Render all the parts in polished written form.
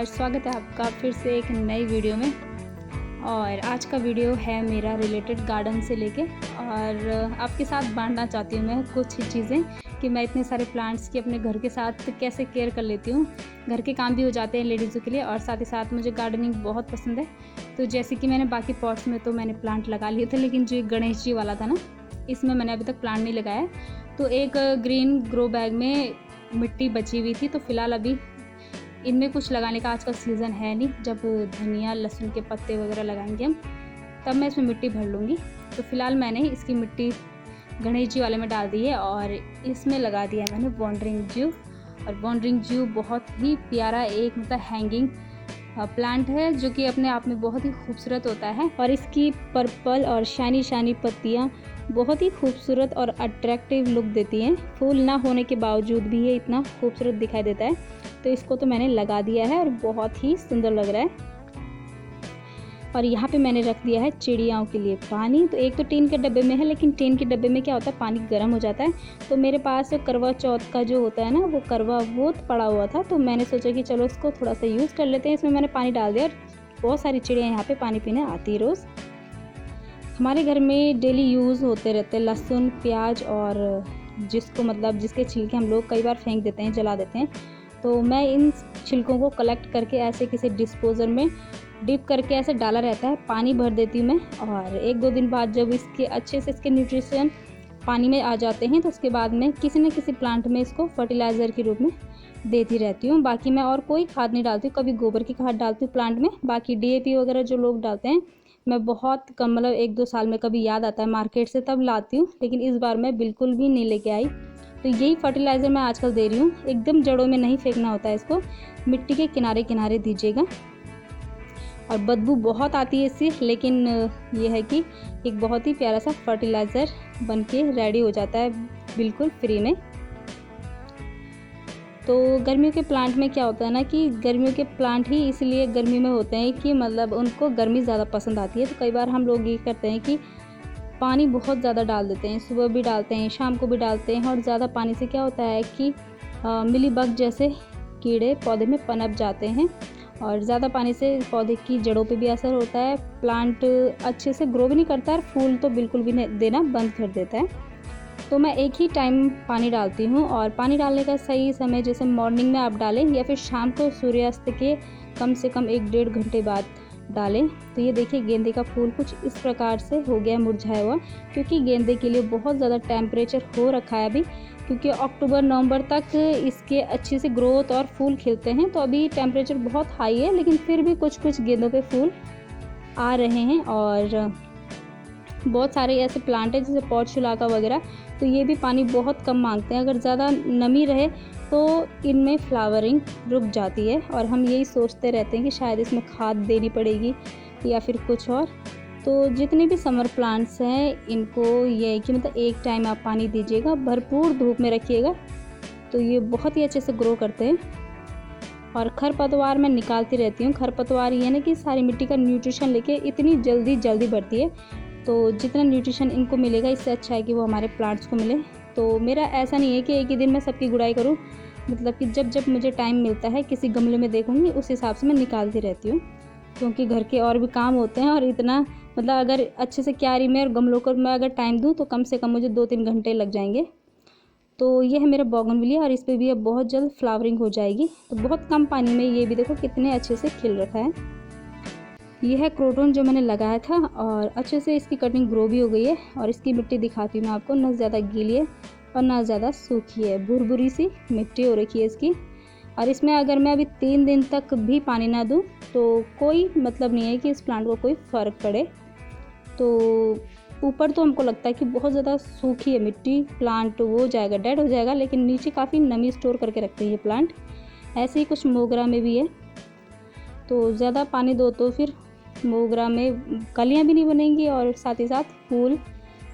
नमस्कार, स्वागत है आपका फिर से एक नई वीडियो में। और आज का वीडियो है मेरा रिलेटेड गार्डन से लेके और आपके साथ बांटना चाहती हूँ मैं कुछ चीज़ें कि मैं इतने सारे प्लांट्स की अपने घर के साथ कैसे केयर कर लेती हूँ। घर के काम भी हो जाते हैं लेडीज़ों के लिए और साथ ही साथ मुझे गार्डनिंग बहुत पसंद है। तो जैसे कि मैंने बाकी पॉट्स में तो मैंने प्लांट लगा लिए थे, लेकिन जो गणेश जी वाला था ना, इसमें मैंने अभी तक प्लांट नहीं लगाया। तो एक ग्रीन ग्रो बैग में मिट्टी बची हुई थी, तो फिलहाल अभी इनमें कुछ लगाने का आजकल सीज़न है नहीं। जब धनिया लहसुन के पत्ते वगैरह लगाएंगे हम, तब मैं इसमें मिट्टी भर लूँगी। तो फिलहाल मैंने इसकी मिट्टी गणेश जी वाले में डाल दी है और इसमें लगा दिया है मैंने वॉन्डरिंग ज्यू। और वॉन्डरिंग ज्यू बहुत ही प्यारा एक मतलब हैंगिंग प्लांट है जो कि अपने आप में बहुत ही खूबसूरत होता है। और इसकी पर्पल और शाइनी शाइनी पत्तियाँ बहुत ही खूबसूरत और अट्रैक्टिव लुक देती हैं। फूल ना होने के बावजूद भी ये इतना खूबसूरत दिखाई देता है। तो इसको तो मैंने लगा दिया है और बहुत ही सुंदर लग रहा है। और यहाँ पे मैंने रख दिया है चिड़ियाओं के लिए पानी। तो एक तो टीन के डब्बे में है, लेकिन टीन के डब्बे में क्या होता है, पानी गर्म हो जाता है। तो मेरे पास करवा चौथ का जो होता है ना, वो करवा वो पड़ा हुआ था। तो मैंने सोचा कि चलो इसको थोड़ा सा यूज़ कर लेते हैं। इसमें मैंने पानी डाल दिया और बहुत सारी चिड़ियाँ यहाँ पर पानी पीने आती है रोज़। हमारे घर में डेली यूज़ होते रहते हैं लहसुन, प्याज और जिसको मतलब जिसके छिलके हम लोग कई बार फेंक देते हैं, जला देते हैं। तो मैं इन छिलकों को कलेक्ट करके ऐसे किसी डिस्पोज़र में डिप करके ऐसे डाला रहता है, पानी भर देती हूँ मैं। और 1-2 दिन बाद जब इसके अच्छे से इसके न्यूट्रिशन पानी में आ जाते हैं, तो उसके बाद मैं किसी न किसी प्लांट में इसको फर्टिलाइज़र के रूप में देती रहती हूँ। बाकी मैं और कोई खाद नहीं डालती हूँ, कभी गोबर की खाद डालती हूँ प्लांट में। बाकी DAP वगैरह जो लोग डालते हैं, मैं बहुत कम मतलब 1-2 साल में कभी याद आता है मार्केट से तब लाती हूँ, लेकिन इस बार मैं बिल्कुल भी नहीं लेके आई। तो यही फर्टिलाइज़र मैं आजकल दे रही हूँ। एकदम जड़ों में नहीं फेंकना होता है इसको, मिट्टी के किनारे किनारे दीजिएगा। और बदबू बहुत आती है इससे, लेकिन ये है कि एक बहुत ही प्यारा सा फर्टिलाइज़र बनके रेडी हो जाता है बिल्कुल फ्री में। तो गर्मियों के प्लांट में क्या होता है ना कि गर्मियों के प्लांट ही इसलिए गर्मी में होते हैं कि मतलब उनको गर्मी ज़्यादा पसंद आती है। तो कई बार हम लोग ये करते हैं कि पानी बहुत ज़्यादा डाल देते हैं, सुबह भी डालते हैं, शाम को भी डालते हैं। और ज़्यादा पानी से क्या होता है कि मिलीबग जैसे कीड़े पौधे में पनप जाते हैं और ज़्यादा पानी से पौधे की जड़ों पे भी असर होता है। प्लांट अच्छे से ग्रो भी नहीं करता है, फूल तो बिल्कुल भी देना बंद कर देता है। तो मैं एक ही टाइम पानी डालती हूँ और पानी डालने का सही समय जैसे मॉर्निंग में आप डालें या फिर शाम को सूर्यास्त के कम से कम 1-1.5 घंटे बाद डालें। तो ये देखिए गेंदे का फूल कुछ इस प्रकार से हो गया मुरझाया हुआ, क्योंकि गेंदे के लिए बहुत ज़्यादा टेम्परेचर हो रखा है अभी, क्योंकि अक्टूबर-नवंबर तक इसके अच्छे से ग्रोथ और फूल खिलते हैं। तो अभी टेम्परेचर बहुत हाई है, लेकिन फिर भी कुछ कुछ गेंदों पे फूल आ रहे हैं। और बहुत सारे ऐसे प्लांट हैं जैसे पोर्चुलाका वगैरह, तो ये भी पानी बहुत कम मांगते हैं। अगर ज़्यादा नमी रहे तो इनमें फ्लावरिंग रुक जाती है और हम यही सोचते रहते हैं कि शायद इसमें खाद देनी पड़ेगी या फिर कुछ और। तो जितने भी समर प्लांट्स हैं इनको ये है कि मतलब एक टाइम आप पानी दीजिएगा, भरपूर धूप में रखिएगा, तो ये बहुत ही अच्छे से ग्रो करते हैं। और खरपतवार मैं निकालती रहती हूँ। खरपतवार ये ना कि सारी मिट्टी का न्यूट्रिशन लेके इतनी जल्दी बढ़ती है। तो जितना न्यूट्रिशन इनको मिलेगा, इससे अच्छा है कि वो हमारे प्लांट्स को मिले। तो मेरा ऐसा नहीं है कि एक ही दिन में सबकी गुड़ाई करूँ, मतलब कि जब जब मुझे टाइम मिलता है किसी गमले में देखूँगी उस हिसाब से मैं निकालती रहती हूँ, क्योंकि घर के और भी काम होते हैं। और इतना मतलब अगर अच्छे से क्यारी में और गमलों को मैं अगर टाइम दूँ तो कम से कम मुझे 2-3 घंटे लग जाएंगे। तो ये है मेरा बोगनविलिया और इस पर भी अब बहुत जल्द फ्लावरिंग हो जाएगी। तो बहुत कम पानी में ये भी देखो कितने अच्छे से खिल रखा है। ये है क्रोटन जो मैंने लगाया था और अच्छे से इसकी कटिंग ग्रो भी हो गई है। और इसकी मिट्टी दिखाती हूँ मैं आपको, ना ज़्यादा गीली है और ना ज़्यादा सूखी है, भुरभुरी सी मिट्टी हो रखी है इसकी। और इसमें अगर मैं अभी 3 दिन तक भी पानी ना दूँ तो कोई मतलब नहीं है कि इस प्लांट को कोई फ़र्क पड़े। तो ऊपर तो हमको लगता है कि बहुत ज़्यादा सूखी है मिट्टी, प्लांट वो जाएगा, डेड हो जाएगा, लेकिन नीचे काफ़ी नमी स्टोर करके रखते हैं ये प्लांट। ऐसे ही कुछ मोगरा में भी है। तो ज़्यादा पानी दो तो फिर मोगरा में कलियां भी नहीं बनेंगी और साथ ही साथ फूल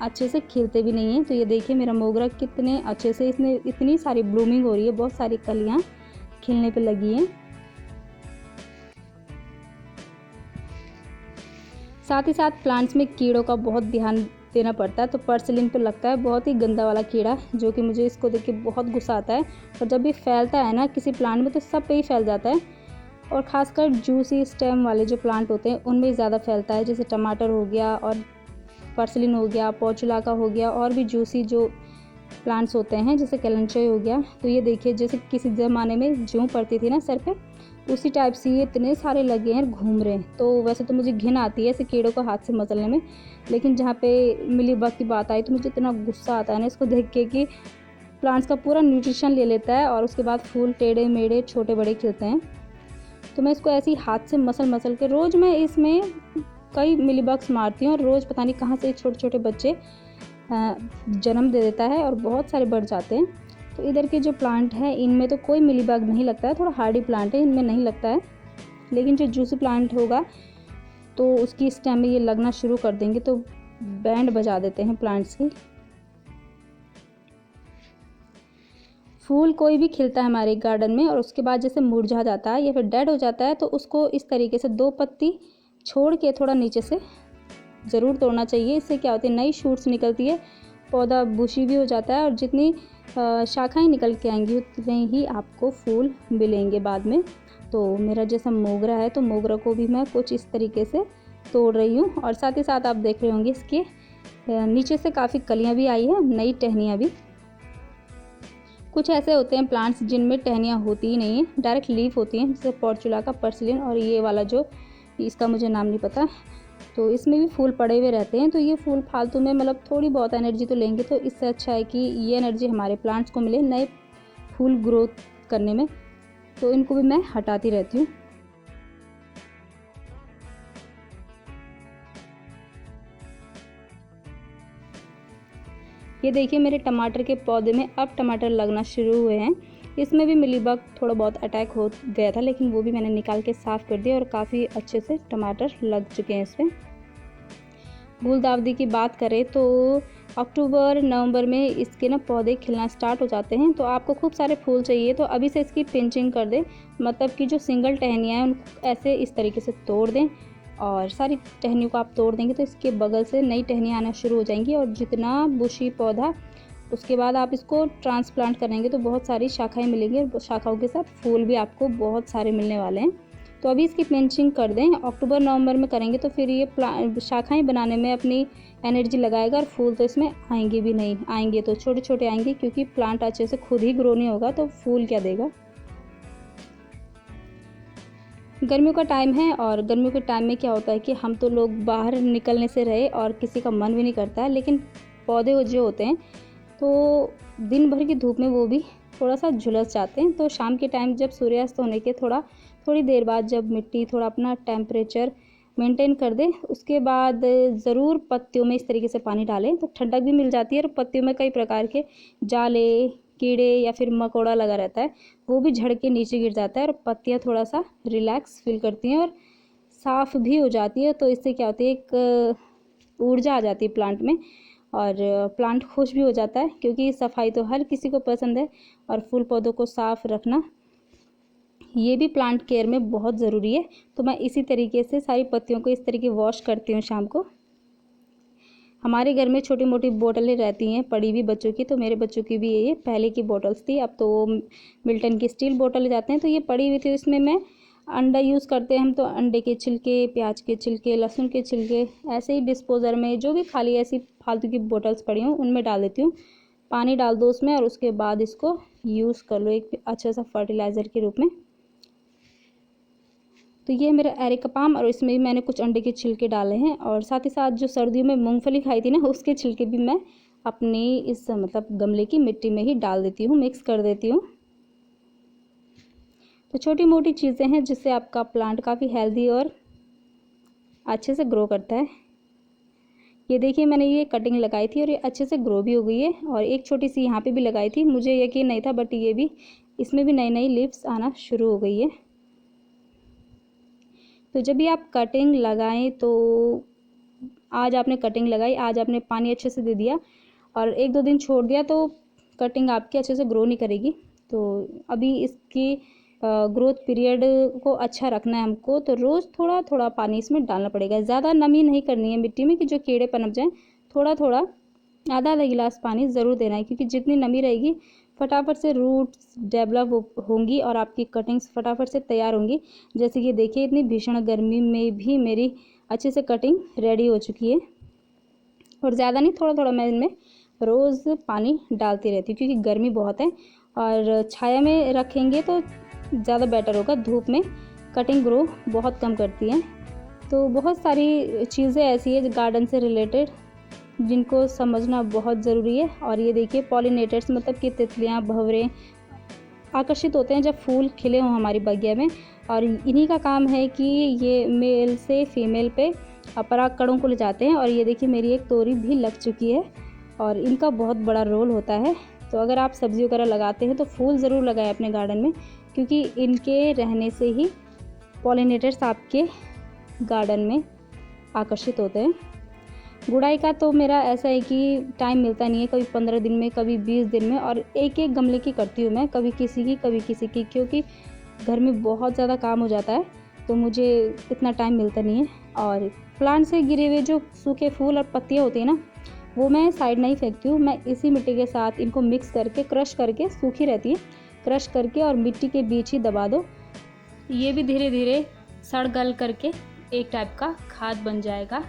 अच्छे से खिलते भी नहीं हैं। तो ये देखिए मेरा मोगरा कितने अच्छे से, इसमें इतनी सारी ब्लूमिंग हो रही है, बहुत सारी कलियां खिलने पे लगी हैं। साथ ही साथ प्लांट्स में कीड़ों का बहुत ध्यान देना पड़ता है। तो पर्सिलिन पे लगता है बहुत ही गंदा वाला कीड़ा, जो कि मुझे इसको देख के बहुत गुस्सा आता है। और जब भी फैलता है ना किसी प्लांट में तो सब पे ही फैल जाता है। और ख़ासकर जूसी स्टेम वाले जो प्लांट होते हैं उनमें ज़्यादा फैलता है, जैसे टमाटर हो गया और पर्सिलिन हो गया, पोर्चुलाका हो गया, और भी जूसी जो प्लांट्स होते हैं जैसे कैलेंचोई हो गया। तो ये देखिए जैसे किसी ज़माने में जूं पड़ती थी ना सर पे, उसी टाइप से ये इतने सारे लगे हैं, घूम रहे हैं। तो वैसे तो मुझे घिन आती है ऐसे कीड़ों को हाथ से मसलने में, लेकिन जहाँ पे मिलीबग की बात आई तो मुझे इतना गुस्सा आता है ना इसको देख के कि प्लांट्स का पूरा न्यूट्रिशन ले लेता है और उसके बाद फूल टेढ़े मेढ़े छोटे बड़े खिलते हैं। तो मैं इसको ऐसे ही हाथ से मसल के रोज़ मैं इसमें कई मिलीबग्स मारती हूँ, और रोज़ पता नहीं कहाँ से छोटे छोटे बच्चे जन्म दे देता है और बहुत सारे बढ़ जाते हैं। तो इधर के जो प्लांट हैं इनमें तो कोई मिलीबग नहीं लगता है, थोड़ा हार्डी प्लांट है, इनमें नहीं लगता है। लेकिन जो जूसी प्लांट होगा तो उसकी स्टेम में ये लगना शुरू कर देंगे, तो बैंड बजा देते हैं प्लांट्स की। फूल कोई भी खिलता है हमारे गार्डन में और उसके बाद जैसे मुरझा जाता है या फिर डेड हो जाता है, तो उसको इस तरीके से 2 पत्ती छोड़ के थोड़ा नीचे से ज़रूर तोड़ना चाहिए। इससे क्या होती है, नई शूट्स निकलती है, पौधा बुशी भी हो जाता है, और जितनी शाखाएं निकल के आएंगी उतने ही आपको फूल मिलेंगे बाद में। तो मेरा जैसा मोगरा है तो मोगरा को भी मैं कुछ इस तरीके से तोड़ रही हूँ, और साथ ही साथ आप देख रहे होंगे इसके नीचे से काफ़ी कलियाँ भी आई हैं, नई टहनियाँ भी। कुछ ऐसे होते हैं प्लांट्स जिनमें टहनियाँ होती ही नहीं है, डायरेक्ट लीफ होती हैं, जैसे पोर्चुलाका, पर्सिलिन, और ये वाला जो इसका मुझे नाम नहीं पता, तो इसमें भी फूल पड़े हुए रहते हैं। तो ये फूल फालतू में मतलब थोड़ी बहुत एनर्जी तो लेंगे, तो इससे अच्छा है कि ये एनर्जी हमारे प्लांट्स को मिले नए फूल ग्रोथ करने में। तो इनको भी मैं हटाती रहती हूँ। ये देखिए मेरे टमाटर के पौधे में अब टमाटर लगना शुरू हुए हैं। इसमें भी मिलीबग थोड़ा बहुत अटैक हो गया था, लेकिन वो भी मैंने निकाल के साफ़ कर दिया और काफ़ी अच्छे से टमाटर लग चुके हैं इसमें। गुलदाउदी की बात करें तो अक्टूबर नवंबर में इसके ना पौधे खिलना स्टार्ट हो जाते हैं। तो आपको खूब सारे फूल चाहिए तो अभी से इसकी पिंचिंग कर दें, मतलब कि जो सिंगल टहनियाँ हैं उनको ऐसे इस तरीके से तोड़ दें, और सारी टहनियों को आप तोड़ देंगे तो इसके बगल से नई टहनियाँ आना शुरू हो जाएंगी। और जितना बुशी पौधा, उसके बाद आप इसको ट्रांसप्लांट करेंगे तो बहुत सारी शाखाएं मिलेंगी, और शाखाओं के साथ फूल भी आपको बहुत सारे मिलने वाले हैं। तो अभी इसकी पिंचिंग कर दें, अक्टूबर नवंबर में करेंगे तो फिर ये शाखाएं बनाने में अपनी एनर्जी लगाएगा, और फूल तो इसमें आएंगे भी नहीं, आएंगे तो छोटे छोटे आएंगे, क्योंकि प्लांट अच्छे से खुद ही ग्रो नहीं होगा तो फूल क्या देगा। गर्मियों का टाइम है, और गर्मियों के टाइम में क्या होता है कि हम तो लोग बाहर निकलने से रहे और किसी का मन भी नहीं करता है, लेकिन पौधे जो होते हैं तो दिन भर की धूप में वो भी थोड़ा सा झुलस जाते हैं। तो शाम के टाइम जब सूर्यास्त होने के थोड़ी देर बाद जब मिट्टी थोड़ा अपना टेम्परेचर मेंटेन कर दे, उसके बाद ज़रूर पत्तियों में इस तरीके से पानी डालें, तो ठंडक भी मिल जाती है। और पत्तियों में कई प्रकार के जाले, कीड़े या फिर मकोड़ा लगा रहता है, वो भी झड़ के नीचे गिर जाता है, और पत्तियाँ थोड़ा सा रिलैक्स फील करती हैं और साफ़ भी हो जाती है। तो इससे क्या होती है, एक ऊर्जा आ जाती है प्लांट में, और प्लांट खुश भी हो जाता है, क्योंकि सफाई तो हर किसी को पसंद है, और फूल पौधों को साफ़ रखना ये भी प्लांट केयर में बहुत ज़रूरी है। तो मैं इसी तरीके से सारी पत्तियों को इस तरीके वॉश करती हूँ शाम को। हमारे घर में छोटी मोटी बोतलें रहती हैं पड़ी हुई बच्चों की, तो मेरे बच्चों की भी ये पहले की बोतल्स थी, अब तो वो मिल्टन की स्टील बोतल जाते हैं। तो ये पड़ी हुई थी, इसमें मैं अंडा यूज़ करते हैं हम, तो अंडे के छिलके, प्याज के छिलके, लहसुन के छिलके, ऐसे ही डिस्पोज़र में जो भी खाली ऐसी फालतू की बोतल्स पड़ी हूँ उनमें डाल देती हूँ। पानी डाल दो उसमें, और उसके बाद इसको यूज़ कर लो एक अच्छा सा फर्टिलाइज़र के रूप में। तो ये मेरा एरिका पाम, और इसमें भी मैंने कुछ अंडे के छिलके डाले हैं, और साथ ही साथ जो सर्दियों में मूंगफली खाई थी ना, उसके छिलके भी मैं अपनी इस मतलब गमले की मिट्टी में ही डाल देती हूँ, मिक्स कर देती हूँ। तो छोटी मोटी चीज़ें हैं जिससे आपका प्लांट काफ़ी हेल्दी और अच्छे से ग्रो करता है। ये देखिए मैंने ये कटिंग लगाई थी और ये अच्छे से ग्रो भी हो गई है, और एक छोटी सी यहाँ पे भी लगाई थी, मुझे यकीन नहीं था, बट ये भी, इसमें भी नई नई लीव्स आना शुरू हो गई है। तो जब भी आप कटिंग लगाएं, तो आज आपने कटिंग लगाई, आज आपने पानी अच्छे से दे दिया और 1-2 दिन छोड़ दिया, तो कटिंग आपकी अच्छे से ग्रो नहीं करेगी। तो अभी इसकी ग्रोथ पीरियड को अच्छा रखना है हमको, तो रोज़ थोड़ा थोड़ा पानी इसमें डालना पड़ेगा। ज़्यादा नमी नहीं करनी है मिट्टी में कि जो कीड़े पनप जाएँ, थोड़ा थोड़ा आधा आधा गिलास पानी ज़रूर देना है, क्योंकि जितनी नमी रहेगी फटाफट से रूट्स डेवलप होंगी और आपकी कटिंग्स फटाफट से तैयार होंगी। जैसे कि देखिए इतनी भीषण गर्मी में भी मेरी अच्छे से कटिंग रेडी हो चुकी है। और ज़्यादा नहीं, थोड़ा थोड़ा मैं इनमें रोज़ पानी डालती रहती हूँ, क्योंकि गर्मी बहुत है और छाया में रखेंगे तो ज़्यादा बेटर होगा। धूप में कटिंग ग्रो बहुत कम करती है। तो बहुत सारी चीज़ें ऐसी है गार्डन से रिलेटेड जिनको समझना बहुत ज़रूरी है। और ये देखिए पॉलिनेटर्स मतलब कि तितलियाँ, भंवरे आकर्षित होते हैं जब फूल खिले हों हमारी बगिया में, और इन्हीं का काम है कि ये मेल से फीमेल पे परागकणों को ले जाते हैं। और ये देखिए मेरी एक तोरी भी लग चुकी है और इनका बहुत बड़ा रोल होता है। तो अगर आप सब्ज़ी वगैरह लगाते हैं तो फूल ज़रूर लगाएं अपने गार्डन में, क्योंकि इनके रहने से ही पॉलिनेटर्स आपके गार्डन में आकर्षित होते हैं। गुड़ाई का तो मेरा ऐसा है कि टाइम मिलता नहीं है, कभी 15 दिन में, कभी 20 दिन में, और एक एक गमले की करती हूँ मैं, कभी किसी की कभी किसी की, क्योंकि घर में बहुत ज़्यादा काम हो जाता है तो मुझे इतना टाइम मिलता नहीं है। और प्लांट से गिरे हुए जो सूखे फूल और पत्तियाँ होती हैं ना, वो मैं साइड नहीं फेंकती हूँ, मैं इसी मिट्टी के साथ इनको मिक्स करके क्रश करके, सूखी रहती है, क्रश करके और मिट्टी के बीच ही दबा दो। ये भी धीरे धीरे सड़ गल करके एक टाइप का खाद बन जाएगा।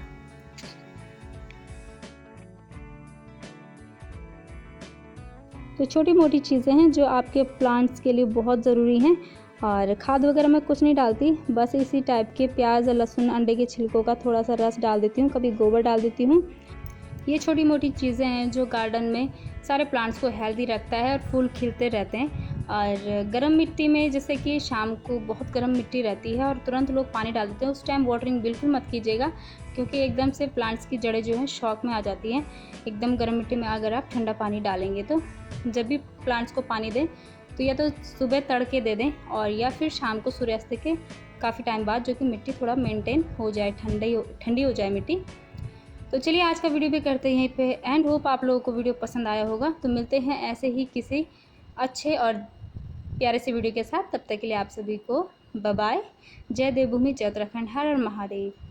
तो छोटी मोटी चीज़ें हैं जो आपके प्लांट्स के लिए बहुत ज़रूरी हैं। और खाद वगैरह मैं कुछ नहीं डालती, बस इसी टाइप के प्याज, लहसुन, अंडे के छिलकों का थोड़ा सा रस डाल देती हूँ, कभी गोबर डाल देती हूँ। ये छोटी मोटी चीज़ें हैं जो गार्डन में सारे प्लांट्स को हेल्दी रखता है और फूल खिलते रहते हैं। और गर्म मिट्टी में, जैसे कि शाम को बहुत गर्म मिट्टी रहती है और तुरंत लोग पानी डाल देते हैं, उस टाइम वाटरिंग बिल्कुल मत कीजिएगा, क्योंकि एकदम से प्लांट्स की जड़ें जो हैं शॉक में आ जाती हैं। एकदम गर्म मिट्टी में अगर आप ठंडा पानी डालेंगे तो जब भी प्लांट्स को पानी दें तो या तो सुबह तड़के दे दें और या फिर शाम को सूर्यास्त के काफ़ी टाइम बाद, जो कि मिट्टी थोड़ा मेंटेन हो जाए, ठंडी हो जाए मिट्टी। तो चलिए आज का वीडियो भी करते हैं यहीं पे एंड। होप आप लोगों को वीडियो पसंद आया होगा। तो मिलते हैं ऐसे ही किसी अच्छे और प्यारे से वीडियो के साथ। तब तक के लिए आप सभी को बाय बाय। जय देवभूमि, जय उत्तराखंड, हर हर महादेव।